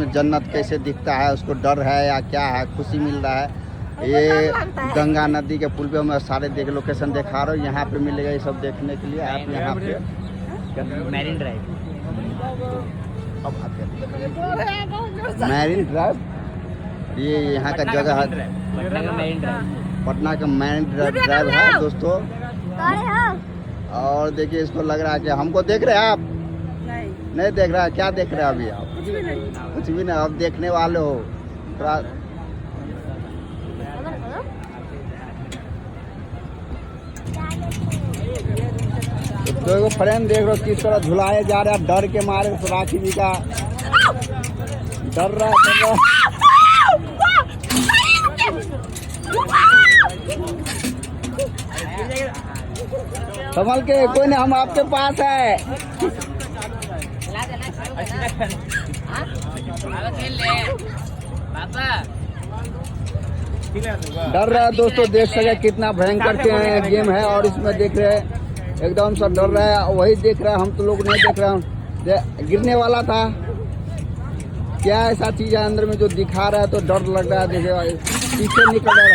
जन्नत कैसे दिखता है, उसको डर है या क्या है, खुशी मिल रहा है। ये गंगा नदी के पुल पे मैं सारे लोकेशन दिखा रहा हूँ। यहाँ पे मिलेगा ये सब देखने के लिए। आप यहाँ पे मैरिन ड्राइव, मैरिन ड्राइव, ये यहाँ का जगह है। पटना का मैरिन ड्राइव, पटना का मैरिन ड्राइव है दोस्तों। और देखिए इसको लग रहा है कि हमको देख रहे हैं आप, नहीं देख रहा है। क्या देख रहे हैं अभी आप? कुछ भी नहीं। अब देखने वाले हो थोड़ा। तो फ्रेंड देख रहे हो किस तरह झुलाए जा रहा है, डर के मारे। राखी जी का डर रहा है। संभल के, कोई नहीं, हम आपके पास है। डर रहा है दोस्तों, देख सके कितना भयंकर के गेम है। और इसमें देख रहे हैं एकदम सब डर रहा है, वही देख रहा है। हम तो लोग नहीं देख रहे हैं, गिरने वाला था। क्या ऐसा चीज है अंदर में जो दिखा रहा है तो डर लग रहा है। देखे पीछे निकल रहा है।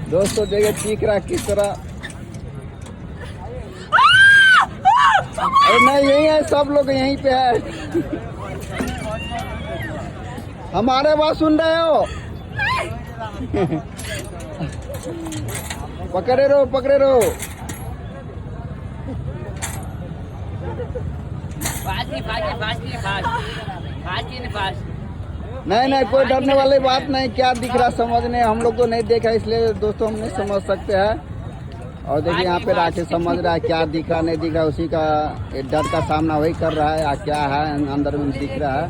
दोस्तों देखे चीख रहा किस तरह। नहीं यही है, सब लोग यहीं पे है। हमारे बात सुन रहे हो? पकड़े रहो, पकड़े रहो। नहीं कोई डरने वाली बात नहीं। क्या दिख रहा समझने, हम लोग तो नहीं देखा, इसलिए दोस्तों हम नहीं समझ सकते हैं। और देखिए यहाँ पे राखी समझ रहा है क्या दिख रहा नहीं दिख रहा, उसी का डर का सामना वही कर रहा है। क्या है अंदर में दिख रहा है।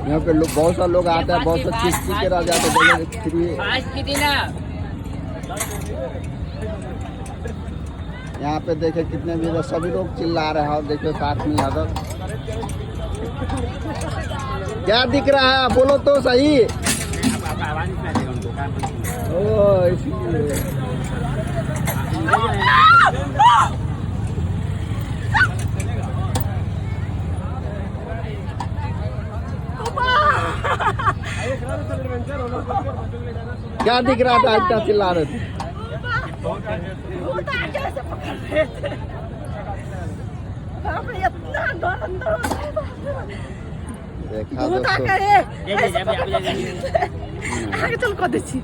यहाँ पे लोग, बहुत सारे लोग आते हैं, बहुत सारे चीज के रह जाते हैं। यहाँ पे देखे कितने भी सभी लोग चिल्ला रहे हैं। और देखो साथ में यादव क्या दिख रहा है, बोलो तो सही। ओ इसीलिए क्या दिख रहा था, इतना चिल्ला रहे थे। देखा दोस्तों।